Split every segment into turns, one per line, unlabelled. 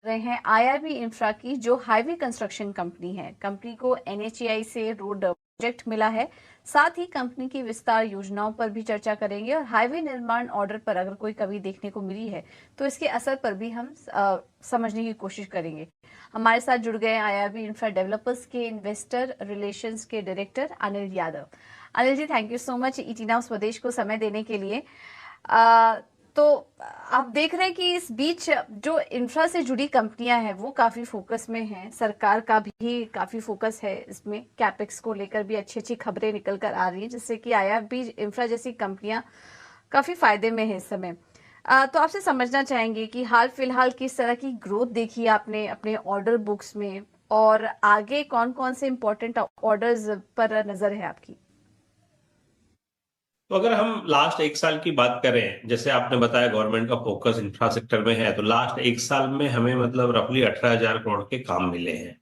रहे हैं IRB infra की, जो हाईवे कंस्ट्रक्शन कंपनी है। कंपनी को एनएचएआई से रोड प्रोजेक्ट मिला है। साथ ही कंपनी की विस्तार योजनाओं पर भी चर्चा करेंगे और हाईवे निर्माण ऑर्डर पर अगर कोई कमी देखने को मिली है तो इसके असर पर भी हम समझने की कोशिश करेंगे। हमारे साथ जुड़ गए आईआरबी इंफ्रा डेवलपर्स के इन्वेस्टर रिलेशंस के director Anil Yadav. Anil ji, thank you so much ET now Swadesh को समय देने के लिए। तो आप देख रहे हैं कि इस बीच जो इंफ्रा से जुड़ी कंपनियां हैं वो काफी फोकस में हैं। सरकार का भी काफी फोकस है इसमें, कैपेक्स को लेकर भी अच्छी अच्छी खबरें निकल कर आ रही हैं, जिससे कि आईआरबी इंफ्रा जैसी कंपनियां काफी फायदे में है इस समय। तो आपसे समझना चाहेंगे कि हाल फिलहाल किस तरह की ग्रोथ देखी आपने अपने ऑर्डर बुक्स में, और आगे कौन कौन से इंपॉर्टेंट ऑर्डर्स पर नजर है आपकी।
तो अगर हम लास्ट एक साल की बात करें, जैसे आपने बताया गवर्नमेंट का फोकस इंफ्रास्ट्रक्चर में है, तो लास्ट एक साल में हमें मतलब रफली 18,000 करोड़ के काम मिले हैं।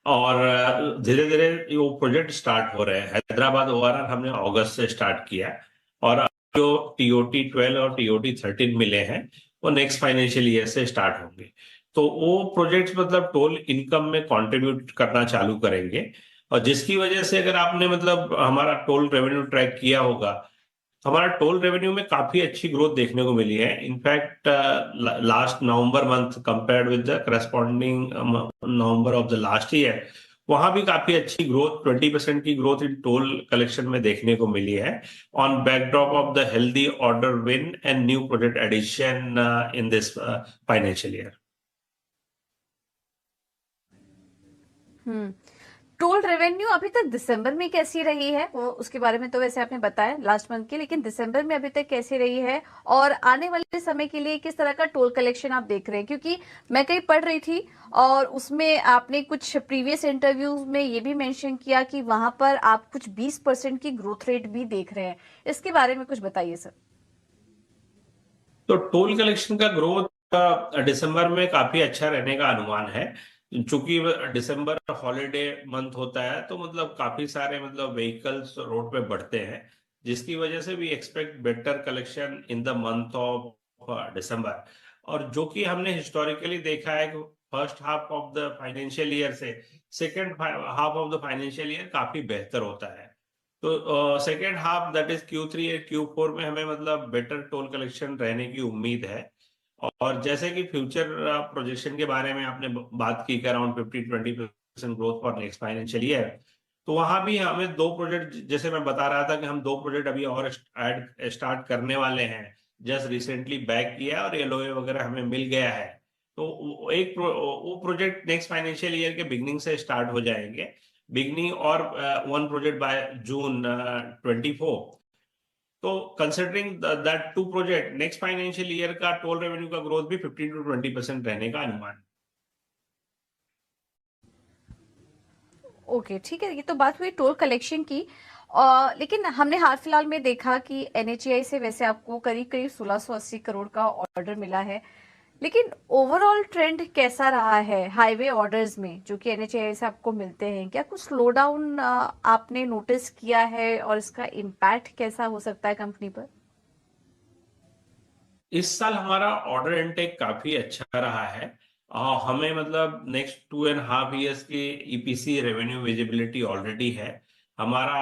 और धीरे धीरे वो प्रोजेक्ट स्टार्ट हो रहे हैं। हैदराबाद ओआरआर हमने अगस्त से स्टार्ट किया, और अब जो टीओटी 12 और टीओटी 13 मिले हैं वो नेक्स्ट फाइनेंशियल ईयर से स्टार्ट होंगे। तो वो प्रोजेक्ट्स मतलब टोल इनकम में कंट्रीब्यूट करना चालू करेंगे, और जिसकी वजह से अगर आपने मतलब हमारा टोल रेवेन्यू ट्रैक किया होगा, हमारा टोल रेवेन्यू में काफी अच्छी ग्रोथ देखने को मिली है। In fact last November month compared with the corresponding November of the last year, वहां भी काफी अच्छी ग्रोथ, 20% की ग्रोथ इन टोल कलेक्शन में देखने को मिली है, on backdrop of the healthy order win and new project addition in this financial year.
Hmm. Toll revenue अभी तक दिसंबर में कैसी रही है, वो उसके बारे में तो वैसे आपने बताया लास्ट मंथ की, लेकिन दिसंबर में अभी तक कैसी रही है और आने वाले समय के लिए किस तरह का टोल कलेक्शन आप देख रहे हैं? क्योंकि मैं कहीं पढ़ रही थी और उसमें आपने कुछ प्रीवियस इंटरव्यूज में ये भी मेंशन किया कि वहां पर आप कुछ 20% की ग्रोथ रेट भी देख रहे हैं। इसके बारे में कुछ बताइए सर।
तो टोल कलेक्शन का ग्रोथ दिसंबर में काफी अच्छा रहने का अनुमान है। चूंकि दिसंबर हॉलीडे मंथ होता है, तो मतलब काफी सारे मतलब व्हीकल्स रोड पे बढ़ते हैं, जिसकी वजह से we expect better collection in the month of December. और जो कि हमने हिस्टोरिकली देखा है कि first half of the financial year से second half of the financial year काफी बेहतर होता है। तो second half that is Q3 और Q4 में हमें मतलब बेटर टोल कलेक्शन रहने की उम्मीद है। और जैसे कि फ्यूचर प्रोजेक्शन के बारे में आपने बात की, around 15-20% growth for next financial year, तो वहां भी हमें दो प्रोजेक्ट, जैसे मैं बता रहा था कि हम दो प्रोजेक्ट अभी और स्टार्ट करने वाले हैं, जस्ट रिसेंटली बैक किया है और एलओए वगैरह हमें मिल गया है। तो वो प्रोजेक्ट नेक्स्ट फाइनेंशियल ईयर के बिगनिंग से स्टार्ट हो जाएंगे, बिगनिंग और वन प्रोजेक्ट बाय जून 24। तो considering that two project, next financial year का टोल रेवेन्यू का ग्रोथ भी 15-20% रहने का अनुमान।
ओके, ठीक है, ये तो बात हुई टोल कलेक्शन की। लेकिन हमने हाल फिलहाल में देखा कि एनएचएआई से वैसे आपको करीब करीब 1680 करोड़ का ऑर्डर मिला है, लेकिन ओवरऑल ट्रेंड कैसा रहा है हाईवे ऑर्डर्स में जो कि एनएचएआई से आपको मिलते हैं? क्या कुछ स्लो डाउन आपने नोटिस किया है और इसका इम्पैक्ट कैसा हो सकता है कंपनी पर?
इस साल हमारा ऑर्डर इनटेक काफी अच्छा रहा है। हमें मतलब नेक्स्ट 2.5 years की ईपीसी रेवेन्यू विजिबिलिटी ऑलरेडी है। हमारा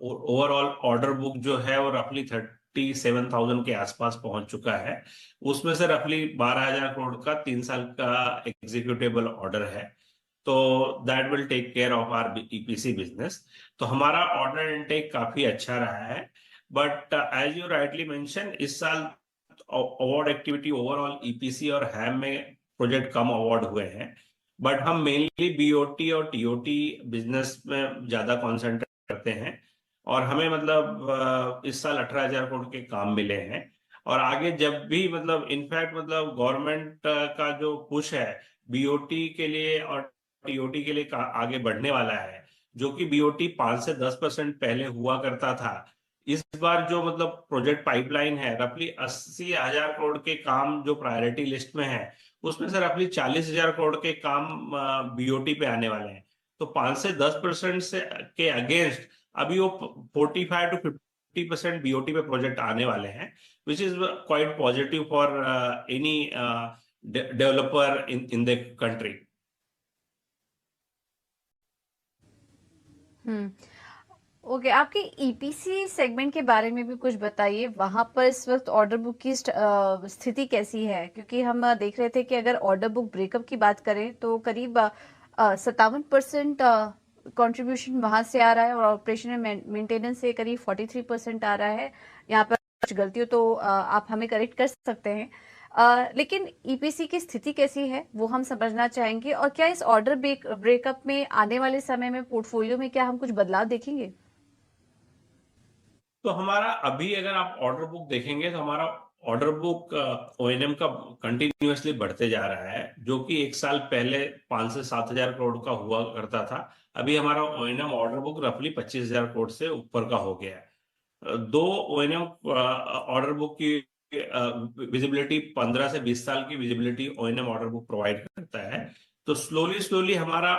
ओवरऑल ऑर्डर बुक जो है वो रफली 37,000 के आसपास पहुंच चुका है। उसमें से रफली 12,000 करोड़ का 3 साल का एग्जीक्यूटेबल ऑर्डर है। तो that will take care of our EPC business. तो हमारा ऑर्डर इनटेक काफी अच्छा रहा है। But as you rightly mention, इस साल अवार्ड एक्टिविटी ओवरऑल ईपीसी और हैम में प्रोजेक्ट कम अवार्ड हुए हैं। बट हम मेनली बीओटी और टीओटी बिजनेस में ज्यादा कॉन्सेंट्रेट करते हैं, और हमें मतलब इस साल 18,000 करोड़ के काम मिले हैं। और आगे जब भी मतलब इनफैक्ट मतलब गवर्नमेंट का जो पुश है बीओटी के लिए और टीओटी के लिए आगे बढ़ने वाला है, जो कि बीओटी 5 से 10% पहले हुआ करता था। इस बार जो मतलब प्रोजेक्ट पाइपलाइन है, रफली 80,000 करोड़ के काम जो प्रायोरिटी लिस्ट में है, उसमें से रफली 40,000 करोड़ के काम बीओटी पे आने वाले हैं। तो 5 से 10% से के अगेंस्ट अभी वो 45 to 50% बीओटी पे प्रोजेक्ट आने वाले हैं, which is quite positive for any developer in the country.
Okay, आपके ईपीसी सेगमेंट के बारे में भी कुछ बताइए। वहां पर इस वक्त ऑर्डर बुक की स्थिति कैसी है? क्योंकि हम देख रहे थे कि अगर ऑर्डर बुक ब्रेकअप की बात करें तो करीब 57% कंट्रीब्यूशन वहां से आ रहा है और ऑपरेशन एंड मेंटेनेंस से करीब 43% आ रहा है। यहाँ पर कुछ गलती हो तो आप हमें करेक्ट कर सकते हैं। लेकिन ईपीसी की स्थिति कैसी है वो हम समझना चाहेंगे, और क्या इस ऑर्डर ब्रेकअप में आने वाले समय में पोर्टफोलियो में क्या हम कुछ बदलाव देखेंगे?
तो हमारा अभी अगर आप ऑर्डर बुक देखेंगे तो हमारा ऑर्डर बुक ओएनएम का कंटिन्यूअसली बढ़ते जा रहा है, जो कि एक साल पहले 5 से 7 हजार करोड़ का हुआ करता था। अभी हमारा ओएनएम ऑर्डर बुक रफली 25 हजार करोड़ से ऊपर का हो गया है। दो ओएनएम ऑर्डर बुक की विजिबिलिटी 15 से 20 साल की visibility O&M order book provide करता है। तो स्लोली स्लोली हमारा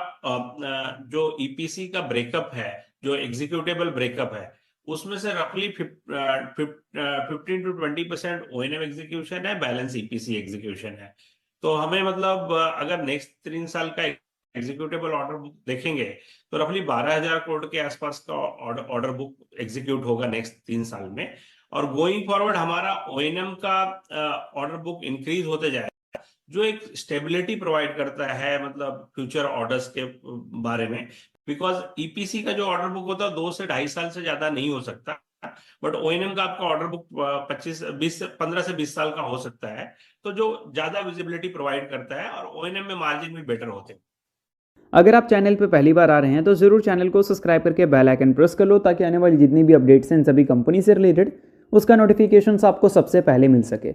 जो ईपीसी का ब्रेकअप है, जो एग्जीक्यूटेबल ब्रेकअप है, उसमें से रफली 15 to 20% ओएनएम एग्जीक्यूशन है, बैलेंस ईपीसी एग्जीक्यूशन है। तो हमें मतलब अगर नेक्स्ट 3 साल का एग्जीक्यूटेबल ऑर्डर बुक देखेंगे तो रफली 12 हजार करोड़ के आसपास का ऑर्डर बुक एग्जीक्यूट होगा नेक्स्ट 3 साल में। और गोइंग फॉरवर्ड हमारा ओएनएम का ऑर्डर बुक इंक्रीज होते जाएगा, जो एक स्टेबिलिटी प्रोवाइड करता है मतलब फ्यूचर ऑर्डर्स के बारे में। बिकॉज ईपीसी का जो ऑर्डर बुक होता है 2 से 2.5 साल से ज्यादा नहीं हो सकता, बट ओएनएम का आपका ऑर्डर बुक 15 से 20 साल का हो सकता है, तो जो ज्यादा विजिबिलिटी प्रोवाइड करता है और ओएनएम में मार्जिन भी बेटर होते हैं।
अगर आप चैनल पर पहली बार आ रहे हैं तो ज़रूर चैनल को सब्सक्राइब करके बेल आइकन प्रेस कर लो, ताकि आने वाली जितनी भी अपडेट्स हैं सभी कंपनी से रिलेटेड उसका नोटिफिकेशंस आपको सबसे पहले मिल सके।